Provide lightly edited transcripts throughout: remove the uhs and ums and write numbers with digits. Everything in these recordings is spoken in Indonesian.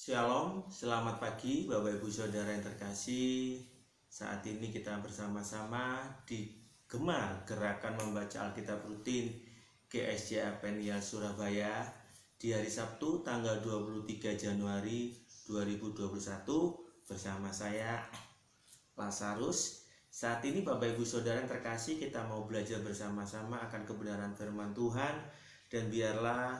Shalom, selamat pagi Bapak Ibu Saudara yang terkasih. Saat ini kita bersama-sama di Gemar Gerakan Membaca Alkitab Rutin GSJ Apenia Surabaya di hari Sabtu tanggal 23 Januari 2021 bersama saya Lazarus. Saat ini Bapak Ibu Saudara yang terkasih, kita mau belajar bersama-sama akan kebenaran firman Tuhan, dan biarlah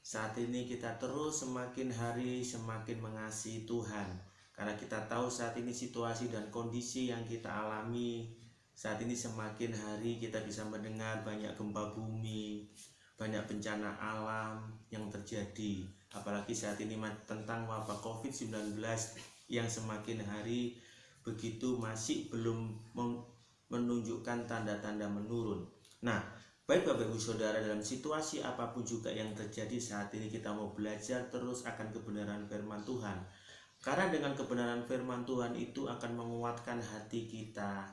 saat ini kita terus semakin hari semakin mengasihi Tuhan, karena kita tahu saat ini situasi dan kondisi yang kita alami saat ini, semakin hari kita bisa mendengar banyak gempa bumi, banyak bencana alam yang terjadi, apalagi saat ini tentang wabah COVID-19 yang semakin hari begitu masih belum menunjukkan tanda-tanda menurun. Nah, baik Bapak Ibu Saudara, dalam situasi apapun juga yang terjadi saat ini, kita mau belajar terus akan kebenaran firman Tuhan. Karena dengan kebenaran firman Tuhan itu akan menguatkan hati kita,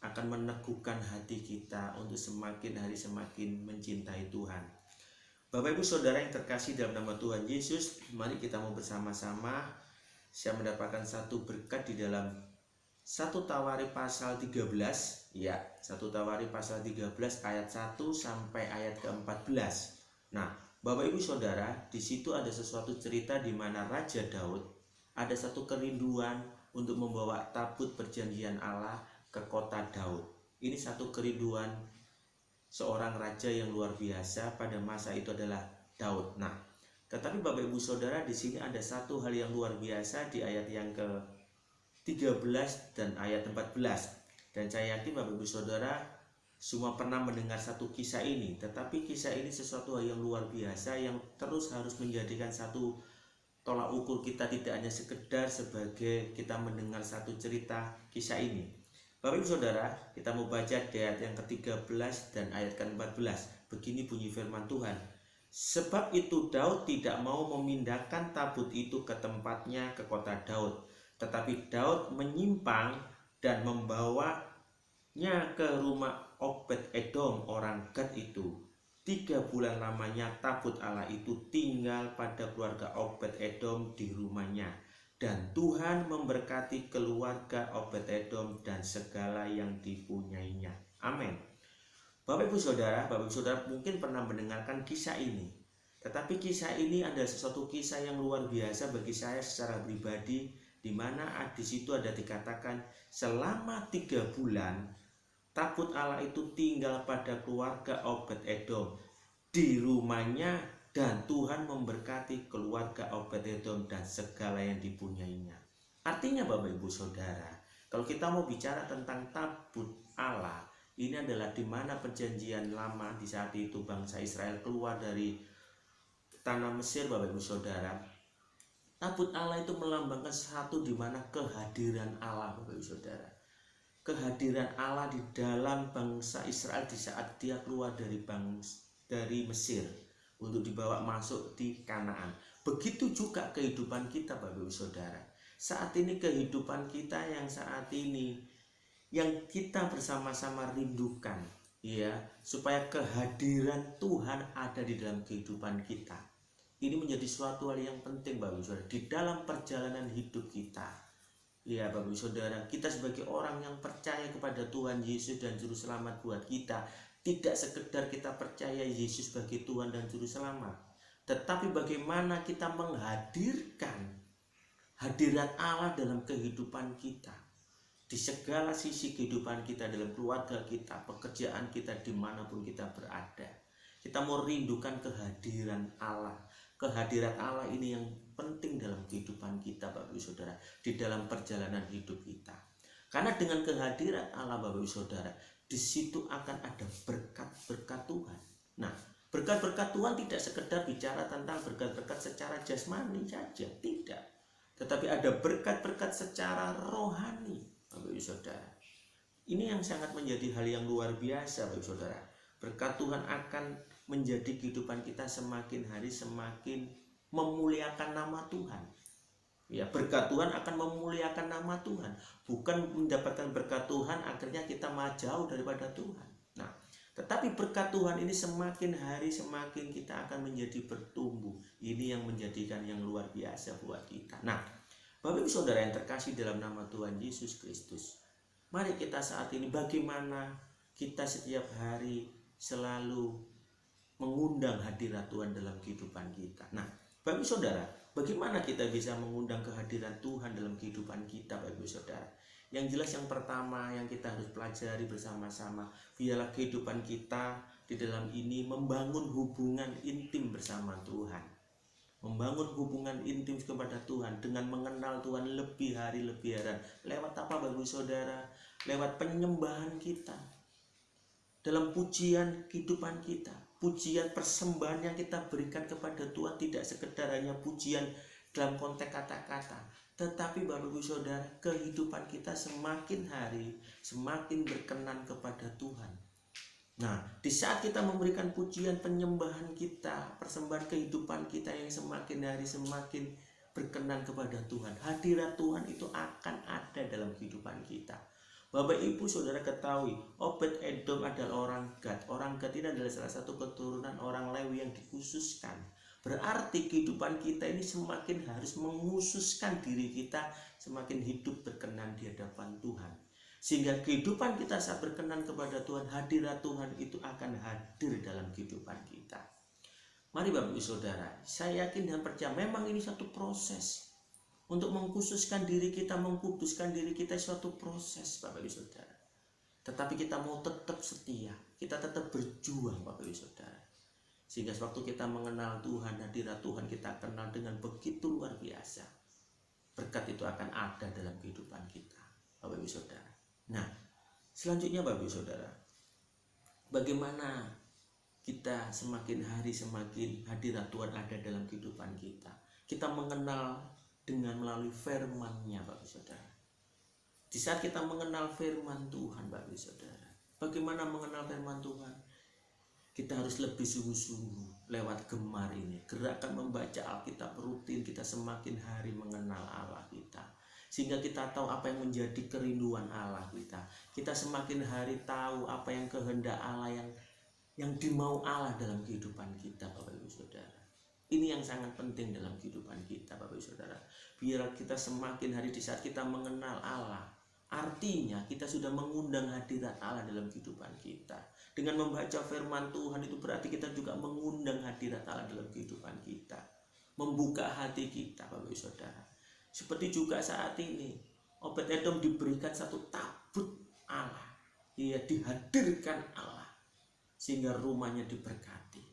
akan meneguhkan hati kita untuk semakin hari semakin mencintai Tuhan. Bapak Ibu Saudara yang terkasih dalam nama Tuhan Yesus, mari kita mau bersama-sama. Saya mendapatkan satu berkat di dalam 1 Tawarikh pasal 13, ya, 1 Tawarikh pasal 13 ayat 1 sampai ayat ke-14. Nah, Bapak Ibu Saudara, di situ ada sesuatu cerita di mana Raja Daud ada satu kerinduan untuk membawa tabut perjanjian Allah ke kota Daud. Ini satu kerinduan seorang raja yang luar biasa pada masa itu adalah Daud. Nah, tetapi Bapak Ibu Saudara, di sini ada satu hal yang luar biasa di ayat yang ke-13 dan ayat 14. Dan saya yakin Bapak Ibu Saudara semua pernah mendengar satu kisah ini, tetapi kisah ini sesuatu hal yang luar biasa yang terus harus menjadikan satu tolak ukur kita, tidak hanya sekedar sebagai kita mendengar satu cerita kisah ini. Bapak Ibu Saudara, kita mau baca di ayat yang ke-13 dan ayat ke-14. Begini bunyi firman Tuhan. Sebab itu Daud tidak mau memindahkan tabut itu ke tempatnya ke kota Daud, tetapi Daud menyimpang dan membawanya ke rumah Obed-Edom orang Gad itu. 3 bulan lamanya tabut Allah itu tinggal pada keluarga Obed-Edom di rumahnya, dan Tuhan memberkati keluarga Obed-Edom dan segala yang dipunyainya. Amin. Bapak Ibu Saudara mungkin pernah mendengarkan kisah ini, tetapi kisah ini adalah sesuatu kisah yang luar biasa bagi saya secara pribadi, di mana di situ ada dikatakan selama 3 bulan tabut Allah itu tinggal pada keluarga Obed-Edom di rumahnya, dan Tuhan memberkati keluarga Obed-Edom dan segala yang dipunyainya. Artinya Bapak Ibu Saudara, kalau kita mau bicara tentang tabut Allah, ini adalah di mana perjanjian lama di saat itu bangsa Israel keluar dari tanah Mesir. Bapak Ibu Saudara, tabut Allah itu melambangkan satu di mana kehadiran Allah, Bapak Ibu Saudara. Kehadiran Allah di dalam bangsa Israel di saat dia keluar dari Mesir untuk dibawa masuk di Kanaan. Begitu juga kehidupan kita Bapak Ibu Saudara. Saat ini kehidupan kita yang saat ini yang kita bersama-sama rindukan, ya, supaya kehadiran Tuhan ada di dalam kehidupan kita. Ini menjadi suatu hal yang penting Bapak Ibu Saudara di dalam perjalanan hidup kita. Ya Bapak Ibu Saudara, kita sebagai orang yang percaya kepada Tuhan Yesus dan Juru Selamat buat kita, tidak sekedar kita percaya Yesus sebagai Tuhan dan Juru Selamat, tetapi bagaimana kita menghadirkan hadirat Allah dalam kehidupan kita, di segala sisi kehidupan kita, dalam keluarga kita, pekerjaan kita, dimanapun kita berada. Kita mau rindukan kehadiran Allah. Kehadiran Allah ini yang penting dalam kehidupan kita Bapak Ibu Saudara, di dalam perjalanan hidup kita. Karena dengan kehadiran Allah Bapak Ibu Saudara, di situ akan ada berkat-berkat Tuhan. Nah, berkat-berkat Tuhan tidak sekedar bicara tentang berkat-berkat secara jasmani saja, tidak. Tetapi ada berkat-berkat secara rohani Bapak Ibu Saudara. Ini yang sangat menjadi hal yang luar biasa Bapak Ibu Saudara. Berkat Tuhan akan menjadi kehidupan kita semakin hari semakin memuliakan nama Tuhan. Ya, berkat Tuhan akan memuliakan nama Tuhan, bukan mendapatkan berkat Tuhan akhirnya kita malah jauh daripada Tuhan. Nah, Tetapi berkat Tuhan ini semakin hari semakin kita akan menjadi bertumbuh. Ini yang menjadikan yang luar biasa buat kita. Nah, Bapak Ibu Saudara yang terkasih dalam nama Tuhan Yesus Kristus, mari kita saat ini bagaimana kita setiap hari selalu mengundang hadirat Tuhan dalam kehidupan kita. Nah, Bapak Ibu Saudara, bagaimana kita bisa mengundang kehadiran Tuhan dalam kehidupan kita, Bapak Ibu Saudara? Yang jelas yang pertama yang kita harus pelajari bersama-sama, biarlah kehidupan kita di dalam ini membangun hubungan intim bersama Tuhan. Membangun hubungan intim kepada Tuhan dengan mengenal Tuhan lebih hari lebih hari. Lewat apa, Bapak Ibu Saudara? Lewat penyembahan kita. Dalam pujian kehidupan kita, pujian persembahan yang kita berikan kepada Tuhan tidak sekedar hanya pujian dalam konteks kata-kata, tetapi Bapak Ibu Saudara, kehidupan kita semakin hari semakin berkenan kepada Tuhan. Nah, di saat kita memberikan pujian penyembahan kita, persembahan kehidupan kita yang semakin hari semakin berkenan kepada Tuhan, hadirat Tuhan itu akan ada dalam kehidupan kita. Bapak Ibu Saudara ketahui, Obed Edom adalah orang Gad. Orang Gad ini adalah salah satu keturunan orang Lewi yang dikhususkan. Berarti kehidupan kita ini semakin harus menghususkan diri kita, semakin hidup berkenan di hadapan Tuhan. Sehingga kehidupan kita saat berkenan kepada Tuhan, hadirat Tuhan itu akan hadir dalam kehidupan kita. Mari Bapak Ibu Saudara, saya yakin dan percaya memang ini satu proses. Untuk mengkhususkan diri kita, mengkuduskan diri kita, suatu proses Bapak Ibu Saudara. Tetapi kita mau tetap setia, kita tetap berjuang Bapak Ibu Saudara. Sehingga sewaktu kita mengenal Tuhan, hadirat Tuhan kita kenal dengan begitu luar biasa. Berkat itu akan ada dalam kehidupan kita Bapak Ibu Saudara. Nah, selanjutnya Bapak Ibu Saudara, bagaimana kita semakin hari semakin hadirat Tuhan ada dalam kehidupan kita. Kita mengenal dengan melalui firman-Nya Bapak Saudara. Di saat kita mengenal firman Tuhan Bapak Saudara, bagaimana mengenal firman Tuhan? Kita harus lebih sungguh-sungguh lewat gemar ini. Gerakan membaca Alkitab rutin, kita semakin hari mengenal Allah kita. Sehingga kita tahu apa yang menjadi kerinduan Allah kita. Kita semakin hari tahu apa yang kehendak Allah yang dimau Allah dalam kehidupan kita Bapak Ibu Saudara. Ini yang sangat penting dalam kehidupan kita Bapak Ibu Saudara. Biar kita semakin hari di saat kita mengenal Allah, artinya kita sudah mengundang hadirat Allah dalam kehidupan kita. Dengan membaca firman Tuhan itu berarti kita juga mengundang hadirat Allah dalam kehidupan kita. Membuka hati kita Bapak Ibu Saudara. Seperti juga saat ini Obed Edom diberikan satu tabut Allah. Ia dihadirkan Allah sehingga rumahnya diberkati.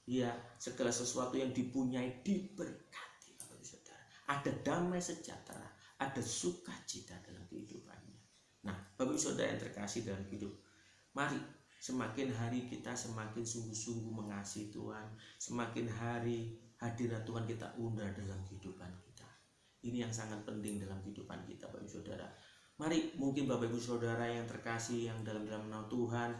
Ya, segala sesuatu yang dipunyai diberkati Bapak Ibu Saudara. Ada damai sejahtera, ada sukacita dalam kehidupannya. Nah, Bapak Ibu Saudara yang terkasih dalam hidup, mari semakin hari kita semakin sungguh-sungguh mengasihi Tuhan, semakin hari hadirat Tuhan kita undang dalam kehidupan kita. Ini yang sangat penting dalam kehidupan kita Bapak Ibu Saudara. Mari mungkin Bapak Ibu Saudara yang terkasih yang dalam nama Tuhan,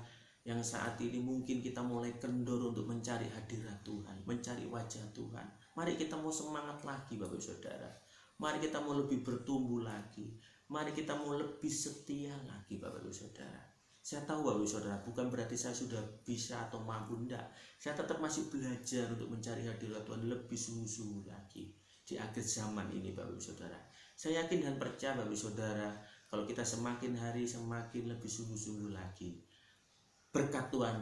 yang saat ini mungkin kita mulai kendor untuk mencari hadirat Tuhan, mencari wajah Tuhan. Mari kita mau semangat lagi Bapak Ibu Saudara. Mari kita mau lebih bertumbuh lagi. Mari kita mau lebih setia lagi Bapak Ibu Saudara. Saya tahu Bapak Ibu Saudara, bukan berarti saya sudah bisa atau mampu, enggak. Saya tetap masih belajar untuk mencari hadirat Tuhan lebih sungguh-sungguh lagi di akhir zaman ini Bapak Ibu Saudara. Saya yakin dan percaya Bapak Ibu Saudara, kalau kita semakin hari semakin lebih sungguh-sungguh lagi, berkat Tuhan,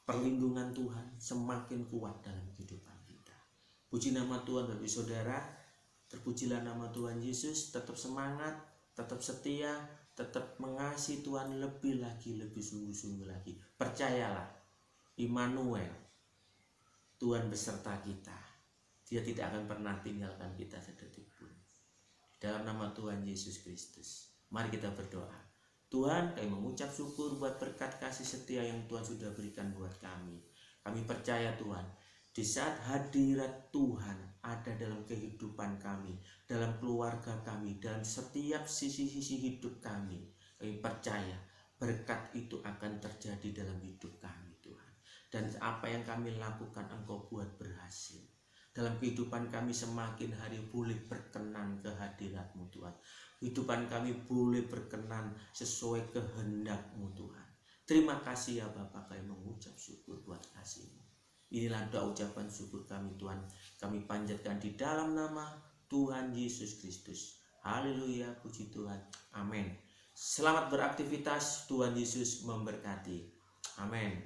perlindungan Tuhan semakin kuat dalam kehidupan kita. Puji nama Tuhan Bapak Ibu Saudara, terpujilah nama Tuhan Yesus. Tetap semangat, tetap setia, tetap mengasihi Tuhan lebih lagi, lebih sungguh-sungguh lagi. Percayalah, Immanuel, Tuhan beserta kita. Dia tidak akan pernah tinggalkan kita sedetik pun. Dalam nama Tuhan Yesus Kristus, mari kita berdoa. Tuhan, kami mengucap syukur buat berkat kasih setia yang Tuhan sudah berikan buat kami. Kami percaya Tuhan, di saat hadirat Tuhan ada dalam kehidupan kami, dalam keluarga kami, dalam setiap sisi-sisi hidup kami percaya berkat itu akan terjadi dalam hidup kami Tuhan. Dan apa yang kami lakukan Engkau buat berhasil. Dalam kehidupan kami semakin hari boleh berkenan ke hadirat-Mu Tuhan. Kehidupan kami boleh berkenan sesuai kehendak-Mu Tuhan. Terima kasih ya Bapa, kami mengucap syukur buat kasih-Mu. Inilah doa ucapan syukur kami Tuhan. Kami panjatkan di dalam nama Tuhan Yesus Kristus. Haleluya, puji Tuhan. Amin. Selamat beraktivitas, Tuhan Yesus memberkati. Amin.